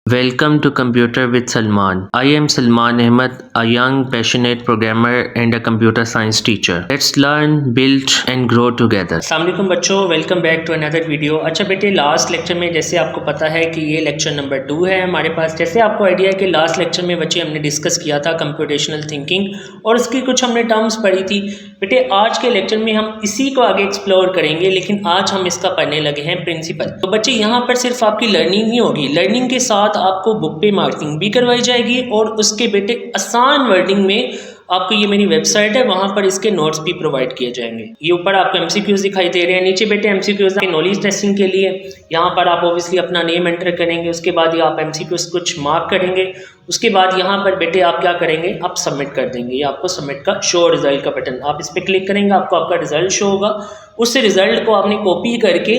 Welcome to Computer with Salman. I am Salman Ahmed, a young, passionate programmer and a computer science teacher. Let's learn, build and grow together. अस्सलाम वालेकुम बच्चों, welcome back to another video. अच्छा बेटे, last lecture में जैसे आपको पता है कि ये लेक्चर नंबर 2 है हमारे पास। जैसे आपको आइडिया है कि लास्ट लेक्चर में बच्चे हमने डिस्कस किया था कंप्यूटेशनल थिंकिंग और उसकी कुछ हमने टर्म्स पढ़ी थी। बेटे आज के लेक्चर में हम इसी को आगे एक्सप्लोर करेंगे, लेकिन आज हम इसका पढ़ने लगे हैं प्रिंसिपल। तो बच्चे यहाँ पर सिर्फ आपकी लर्निंग नहीं होगी, लर्निंग के साथ आपको बुक पे मार्किंग भी करवाई जाएगी और उसके बेटे आसान वर्डिंग में आपको ये मेरी वेबसाइट है, वहाँ पर इसके नोट्स भी प्रोवाइड किए जाएंगे। ये ऊपर आपको एमसीक्यूज दिखाई दे रहे हैं, नीचे बेटे एमसीक्यूज नॉलेज टेस्टिंग के लिए। यहाँ पर आप ऑब्वियसली अपना नेम एंटर करेंगे, उसके बाद ये आप एमसीक्यूज कुछ मार्क करेंगे। उसके बाद यहाँ पर बेटे आप क्या करेंगे, आप सबमिट कर देंगे। ये आपको सबमिट का शो रिजल्ट का बटन, आप इस पर क्लिक करेंगे, आपको आपका रिजल्ट शो होगा। उस रिजल्ट को आपने कॉपी करके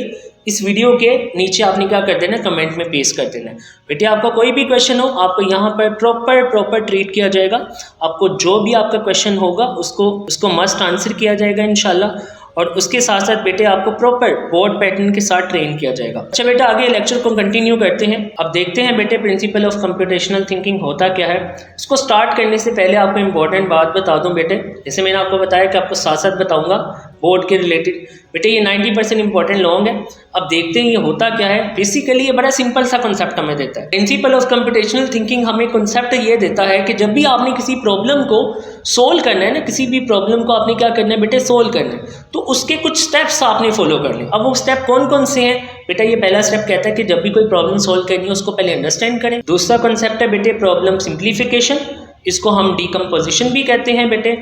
इस वीडियो के नीचे आपने क्या कर देना, कमेंट में पेस्ट कर देना है। बेटे आपका कोई भी क्वेश्चन हो, आपको यहाँ पर प्रॉपर ट्रीट किया जाएगा। आपको जो भी आपका क्वेश्चन होगा उसको मस्ट आंसर किया जाएगा इंशाल्लाह, और उसके साथ साथ बेटे आपको प्रॉपर बोर्ड पैटर्न के साथ ट्रेन किया जाएगा। अच्छा बेटा, आगे लेक्चर को कंटिन्यू करते हैं। अब देखते हैं बेटे प्रिंसिपल ऑफ कंप्यूटेशनल थिंकिंग होता क्या है। इसको स्टार्ट करने से पहले आपको इंपॉर्टेंट बात बता दूं बेटे, जैसे मैंने आपको बताया कि आपको साथ साथ बताऊंगा बोर्ड के रिलेटेड। बेटे ये 90% इंपॉर्टेंट लॉन्ग है। अब देखते हैं ये होता क्या है। बेसिकली ये बड़ा सिंपल सा कॉन्सेप्ट हमें देता है। प्रिंसिपल ऑफ कंप्यूटेशनल थिंकिंग हमें कॉन्सेप्ट ये देता है कि जब भी आपने किसी प्रॉब्लम को सोल्व करना है ना, किसी भी प्रॉब्लम को आपने क्या करना है बेटे, सोल्व करना है, तो उसके कुछ स्टेप्स आपने फॉलो करने। अब वो स्टेप कौन कौन से हैं बेटा, ये पहला स्टेप कहता है कि जब भी कोई प्रॉब्लम सोल्व करनी है उसको पहले अंडरस्टैंड करें। दूसरा कॉन्सेप्ट है बेटे प्रॉब्लम सिंप्लीफिकेशन, इसको हम डीकम्पोजिशन भी कहते हैं बेटे।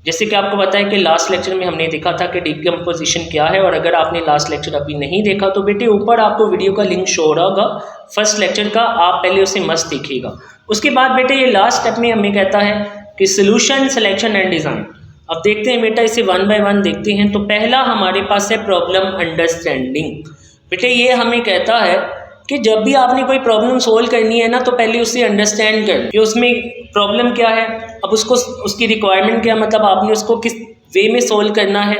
जैसे कि आपको पता है कि लास्ट लेक्चर में हमने देखा था कि डीकम्पोजिशन क्या है, और अगर आपने लास्ट लेक्चर अभी नहीं देखा तो बेटे ऊपर आपको वीडियो का लिंक शो हो रहा होगा फर्स्ट लेक्चर का, आप पहले उसे मस्त देखिएगा। उसके बाद बेटे ये लास्ट स्टेप में हमें कहता है कि सोल्यूशन, सिलेक्शन एंड डिज़ाइन। अब देखते हैं बेटा, इसे वन बाय वन देखते हैं। तो पहला हमारे पास है प्रॉब्लम अंडरस्टैंडिंग। बेटे ये हमें कहता है कि जब भी आपने कोई प्रॉब्लम सोल्व करनी है ना, तो पहले उसे अंडरस्टैंड कर कि उसमें प्रॉब्लम क्या है, अब उसकी रिक्वायरमेंट क्या, मतलब आपने उसको किस वे में सोल्व करना है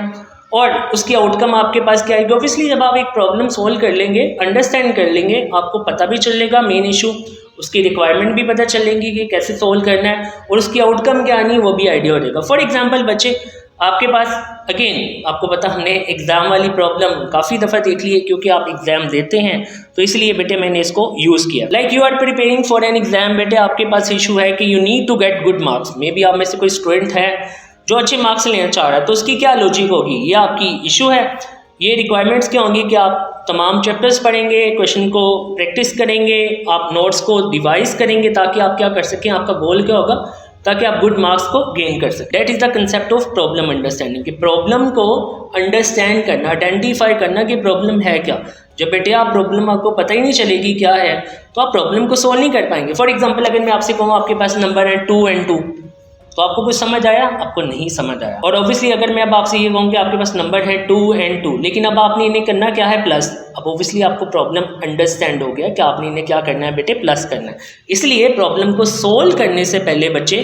और उसकी आउटकम आपके पास क्या आएगी। ऑब्वियसली जब आप एक प्रॉब्लम सोल्व कर लेंगे, अंडरस्टैंड कर लेंगे, आपको पता भी चलेगा मेन इशू, उसकी रिक्वायरमेंट भी पता चलेंगी कि कैसे सोल्व करना है, और उसकी आउटकम क्या आनी है वो भी आइडिया हो जाएगा। फॉर एग्जाम्पल बच्चे, आपके पास अगेन आपको पता, हमने एग्ज़ाम वाली प्रॉब्लम काफ़ी दफ़ा देख ली है क्योंकि आप एग्ज़ाम देते हैं, तो इसलिए बेटे मैंने इसको यूज़ किया। Like you are preparing for an exam. बेटे आपके पास इशू है कि you need to get good marks. Maybe आप में से कोई स्टूडेंट है जो अच्छे मार्क्स लेना चाह रहा है, तो उसकी क्या लॉजिक होगी, ये आपकी इशू है। ये रिक्वायरमेंट्स क्या होंगी कि आप तमाम चैप्टर्स पढ़ेंगे, क्वेश्चन को प्रैक्टिस करेंगे, आप नोट्स को डिवाइस करेंगे ताकि आप क्या कर सकें, आपका गोल क्या होगा, ताकि आप गुड मार्क्स को गेन कर सकें। That is the concept of problem understanding, कि प्रॉब्लम को अंडरस्टैंड करना, आइडेंटिफाई करना कि प्रॉब्लम है क्या। जब बेटे आप प्रॉब्लम आपको पता ही नहीं चलेगी क्या है, तो आप प्रॉब्लम को सोल्व नहीं कर पाएंगे। फॉर एग्जाम्पल अगर मैं आपसे कहूँ आपके पास नंबर है 2 and 2, तो आपको कुछ समझ आया, आपको नहीं समझ आया। और ऑब्वियसली अगर मैं अब आपसे ये कहूँ कि आपके पास नंबर है 2 and 2, लेकिन अब आपने इन्हें करना क्या है, प्लस। अब ऑब्वियसली आपको प्रॉब्लम अंडरस्टैंड हो गया कि आपने इन्हें क्या करना है बेटे, प्लस करना है। इसलिए प्रॉब्लम को सोल्व करने से पहले बच्चे,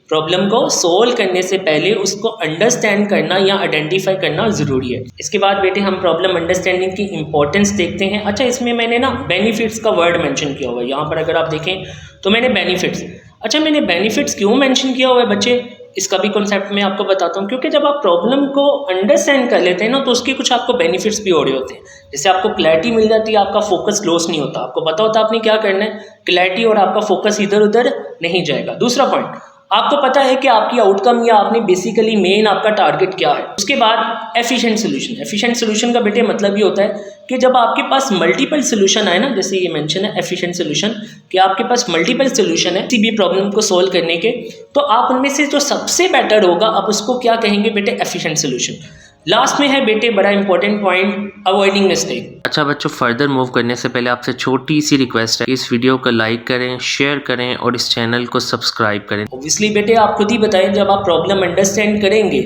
प्रॉब्लम को सोल्व करने से पहले उसको अंडरस्टैंड करना या आइडेंटिफाई करना ज़रूरी है। इसके बाद बेटे हम प्रॉब्लम अंडरस्टैंडिंग की इंपॉर्टेंस देखते हैं। अच्छा, इसमें मैंने ना बेनिफिट्स का वर्ड मेंशन किया हुआ है, यहाँ पर अगर आप देखें तो मैंने बेनिफिट्स। अच्छा, मैंने बेनिफिट्स क्यों मेंशन किया हुआ है बच्चे, इसका भी कॉन्सेप्ट मैं आपको बताता हूँ। क्योंकि जब आप प्रॉब्लम को अंडरस्टैंड कर लेते हैं ना, तो उसके कुछ आपको बेनिफिट्स भी हो रहे होते हैं। जैसे आपको क्लैरिटी मिल जाती है, आपका फोकस लॉस नहीं होता, आपको पता होता है आपने क्या करना है, क्लैरिटी, और आपका फोकस इधर उधर नहीं जाएगा। दूसरा पॉइंट, आपको पता है कि आपकी आउटकम या आपने बेसिकली मेन आपका टारगेट क्या है। उसके बाद एफिशिएंट सोल्यूशन। एफिशिएंट सोल्यूशन का बेटे मतलब ये होता है कि जब आपके पास मल्टीपल सोल्यूशन आए ना, जैसे ये मेंशन है एफिशिएंट सोल्यूशन, कि आपके पास मल्टीपल सोल्यूशन है किसी भी प्रॉब्लम को सोल्व करने के, तो आप उनमें से जो सबसे बेटर होगा आप उसको क्या कहेंगे बेटे, एफिशिएंट सोल्यूशन। लास्ट में है बेटे बड़ा इंपॉर्टेंट पॉइंट, अवॉइडिंग मिस्टेक। अच्छा बच्चों, फर्दर मूव करने से पहले आपसे छोटी सी रिक्वेस्ट है, इस वीडियो को लाइक करें, शेयर करें और इस चैनल को सब्सक्राइब करें। ऑब्वियसली बेटे आप खुद ही बताएं, जब आप प्रॉब्लम अंडरस्टैंड करेंगे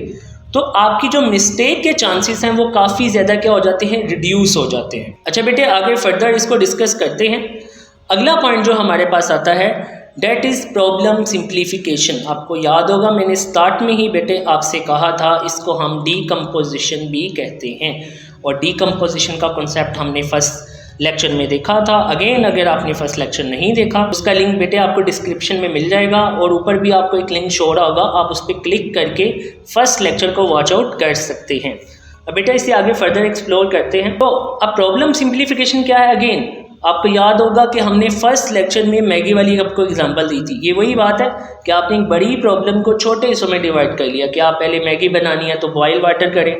तो आपकी जो मिस्टेक के चांसेस हैं वो काफ़ी ज़्यादा क्या हो जाते हैं, रिड्यूस हो जाते हैं। अच्छा बेटे, आगे फर्दर इसको डिस्कस करते हैं। अगला पॉइंट जो हमारे पास आता है डेट इज़ प्रॉब्लम सिंप्लीफिकेशन। आपको याद होगा मैंने स्टार्ट में ही बेटे आपसे कहा था, इसको हम डीकम्पोजिशन भी कहते हैं, और डीकम्पोजिशन का कॉन्सेप्ट हमने फर्स्ट लेक्चर में देखा था। अगेन अगर आपने फर्स्ट लेक्चर नहीं देखा उसका लिंक बेटे आपको डिस्क्रिप्शन में मिल जाएगा और ऊपर भी आपको एक लिंक शो रहा होगा, आप उस पर क्लिक करके फर्स्ट लेक्चर को वॉच आउट कर सकते हैं। अब बेटा इससे आगे फर्दर एक्सप्लोर करते हैं। तो अब प्रॉब्लम सिंप्लीफिकेशन क्या है, अगेन आपको याद होगा कि हमने फर्स्ट लेक्चर में मैगी वाली आपको एग्जांपल दी थी। ये वही बात है कि आपने एक बड़ी प्रॉब्लम को छोटे हिस्सों में डिवाइड कर लिया कि आप पहले मैगी बनानी है तो बॉयल वाटर करें,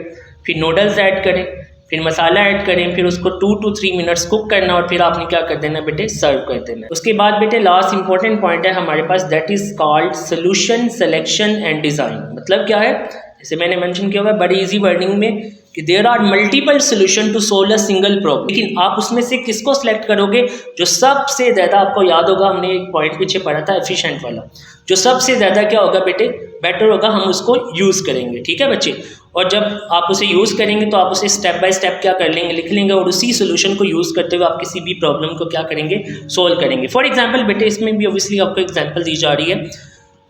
फिर नूडल्स ऐड करें, फिर मसाला ऐड करें, फिर उसको 2 to 3 मिनट्स कुक करना और फिर आपने क्या कर देना बेटे, सर्व कर देना। उसके बाद बेटे लास्ट इंपॉर्टेंट पॉइंट है हमारे पास, that is called solution selection and design. मतलब क्या है, जैसे मैंने मेंशन किया हुआ है बड़ी इजी वर्डिंग में कि there are multiple solution to solve a single problem, लेकिन आप उसमें से किसको सिलेक्ट करोगे जो सबसे ज़्यादा, आपको याद होगा हमने एक पॉइंट पीछे पढ़ा था एफिशिएंट वाला, जो सबसे ज़्यादा क्या होगा बेटे, बेटर होगा, हम उसको यूज़ करेंगे। ठीक है बच्चे, और जब आप उसे यूज़ करेंगे तो आप उसे स्टेप बाय स्टेप क्या कर लेंगे, लिख लेंगे और उसी सोल्यूशन को यूज़ करते हुए आप किसी भी प्रॉब्लम को क्या करेंगे, सोल्व करेंगे। फॉर एग्जाम्पल बेटे इसमें भी ऑब्वियसली आपको एग्जाम्पल दी जा रही है।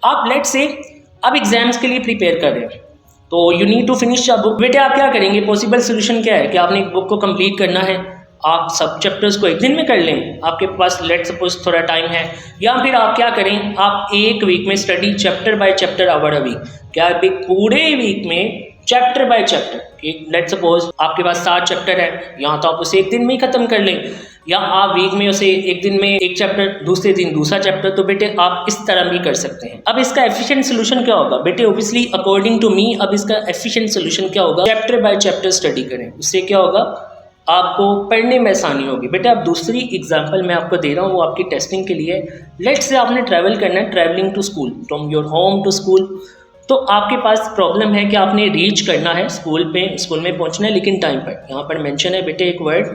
आप लेट से अब एग्जाम्स के लिए प्रिपेयर कर रहे हैं तो you need to finish a book. बेटे आप क्या करेंगे, पॉसिबल सोल्यूशन क्या है कि आपने एक बुक को कंप्लीट करना है, आप सब चैप्टर्स को एक दिन में कर लें, आपके पास लेट सपोज थोड़ा टाइम है, या फिर आप क्या करें, आप एक वीक में study chapter by chapter hour a week, क्या आप एक पूरे वीक में chapter by chapter, let suppose आपके पास 7 चैप्टर है, यहाँ तो आप उसे एक दिन में ही खत्म कर लें, या आप वीक में उसे एक दिन में एक चैप्टर, दूसरे दिन दूसरा चैप्टर, तो बेटे आप इस तरह भी कर सकते हैं। अब इसका एफिशिएंट सोल्यूशन क्या होगा बेटे, ऑब्वियसली अकॉर्डिंग टू मी अब इसका एफिशिएंट सोल्यूशन क्या होगा, चैप्टर बाय चैप्टर स्टडी करें, उससे क्या होगा, आपको पढ़ने में आसानी होगी। बेटा अब दूसरी एग्जांपल मैं आपको दे रहा हूँ, वो आपकी टेस्टिंग के लिए। लेट्स से आपने ट्रैवल करना है, travelling to school, from your home to school, तो आपके पास प्रॉब्लम है कि आपने रीच करना है स्कूल में पहुंचना है, लेकिन टाइम पर। यहाँ पर मेंशन है बेटे एक वर्ड,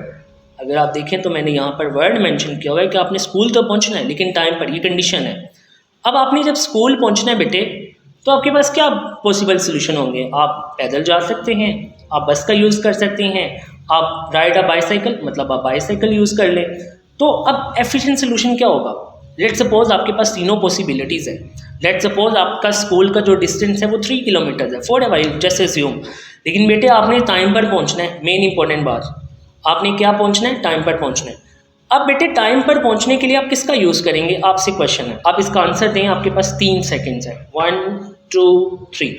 अगर आप देखें तो मैंने यहाँ पर वर्ड मेंशन किया हुआ है कि आपने स्कूल तो पहुंचना है लेकिन टाइम पर, ये कंडीशन है। अब आपने जब स्कूल पहुंचना है बेटे तो आपके पास क्या पॉसिबल सोल्यूशन होंगे, आप पैदल जा सकते हैं, आप बस का यूज़ कर सकते हैं, आप राइड अ बाईसाइकिल, मतलब आप बाईसाइकिल यूज़ कर लें। तो अब एफिशिएंट सोल्यूशन क्या होगा, लेट सपोज आपके पास तीनों पॉसिबिलिटीज़ है। लेट सपोज आपका स्कूल का जो डिस्टेंस है वो 3 किलोमीटर है, for a while just assume, लेकिन बेटे आपने टाइम पर पहुंचना है, मेन इंपॉर्टेंट बात, आपने क्या पहुंचना है, टाइम पर पहुंचना है। अब बेटे टाइम पर पहुंचने के लिए आप किसका यूज़ करेंगे, आपसे क्वेश्चन है, आप इसका आंसर दें, आपके पास 3 सेकेंड्स है, 1 2 3।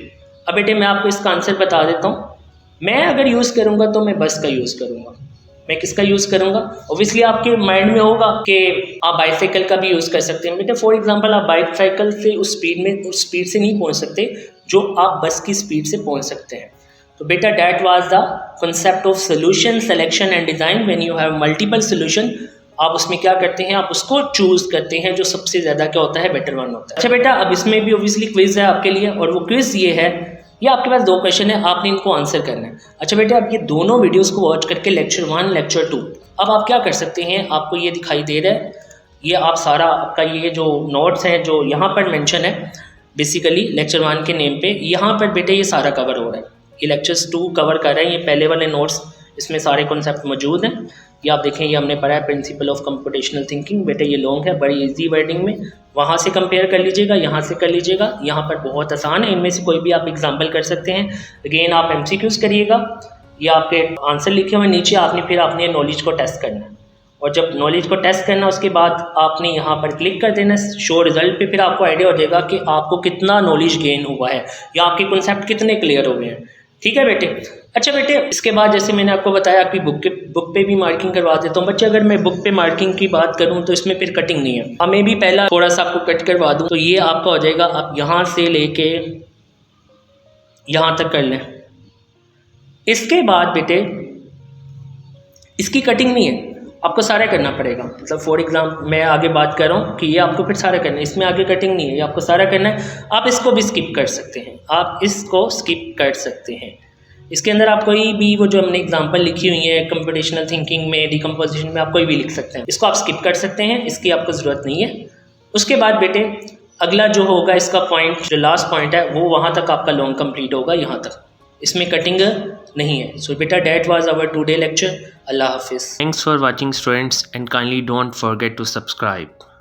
अब बेटे मैं आपको इसका आंसर बता देता हूँ, मैं अगर यूज़ करूँगा तो मैं बस का यूज़ करूँगा। मैं किसका यूज़ करूँगा, ऑब्वियसली आपके माइंड में होगा कि आप बाईसाइकिल का भी यूज़ कर सकते हैं। बेटे फॉर एग्जांपल आप बाईसाइकिल से उस स्पीड से नहीं पहुँच सकते जो आप बस की स्पीड से पहुँच सकते हैं। तो बेटा that was the concept of solution selection and design. When you have multiple solution, आप उसमें क्या करते हैं, आप उसको चूज़ करते हैं जो सबसे ज़्यादा क्या होता है, बेटर वन होता है। अच्छा बेटा अब इसमें भी ऑब्वियसली क्विज़ है आपके लिए, और वो क्विज़ ये है, ये आपके पास 2 क्वेश्चन है, आपने इनको आंसर करना है। अच्छा बेटा आप ये दोनों वीडियोस को वॉच करके लेक्चर 1 लेक्चर 2, अब आप क्या कर सकते हैं, आपको ये दिखाई दे रहा है, ये आप सारा आपका ये जो नोट्स हैं जो यहाँ पर मेंशन है बेसिकली लेक्चर 1 के नेम पे, यहाँ पर बेटे ये सारा कवर हो रहा है, ये लेक्चर्स 2 कवर कर रहे हैं, ये पहले वाले नोट्स, इसमें सारे कॉन्सेप्ट मौजूद हैं। ये आप देखें, ये हमने पढ़ा है प्रिंसिपल ऑफ कंप्यूटेशनल थिंकिंग, बेटे ये लॉन्ग है, बड़ी इजी वर्डिंग में, वहाँ से कंपेयर कर लीजिएगा, यहाँ से कर लीजिएगा, यहाँ पर बहुत आसान है, इनमें से कोई भी आप एग्जाम्पल कर सकते हैं। अगेन आप MCQs करिएगा, ये आपके आंसर लिखे हुए नीचे, आपने फिर अपने नॉलेज को टेस्ट करना है, और जब नॉलेज को टेस्ट करना उसके बाद आपने यहाँ पर क्लिक कर देना शो रिजल्ट पे, फिर आपको आइडिया हो जाएगा कि आपको कितना नॉलेज गेन हुआ है या आपके कॉन्सेप्ट कितने क्लियर हो गए हैं। ठीक है बेटे। अच्छा बेटे इसके बाद जैसे मैंने आपको बताया कि बुक पे भी मार्किंग करवा देता हूँ। बच्चे अगर मैं बुक पे मार्किंग की बात करूँ तो इसमें फिर कटिंग नहीं है, हमें भी पहला थोड़ा सा आपको कट करवा दूँ तो ये आपका हो जाएगा, आप यहाँ से लेके यहाँ तक कर लें। इसके बाद बेटे इसकी कटिंग नहीं है, आपको सारा करना पड़ेगा, मतलब फॉर एग्जाम्पल मैं आगे बात कर रहा हूँ कि ये आपको फिर सारा करना है, इसमें आगे कटिंग नहीं है, ये आपको सारा करना है। आप इसको भी स्किप कर सकते हैं, आप इसको स्किप कर सकते हैं। इसके अंदर आप कोई भी वो जो हमने एग्जांपल लिखी हुई है कंप्यूटेशनल थिंकिंग में, डिकम्पोजिशन में, आप कोई भी लिख सकते हैं, इसको आप स्किप कर सकते हैं, इसकी आपको ज़रूरत नहीं है। उसके बाद बेटे अगला जो होगा इसका पॉइंट, जो लास्ट पॉइंट है वो वहाँ तक आपका लॉन्ग कंप्लीट होगा, यहाँ तक, इसमें कटिंग नहीं है। सो बेटा that was our today lecture. अल्लाह हाफिज़। Thanks for watching students, and kindly don't forget to subscribe.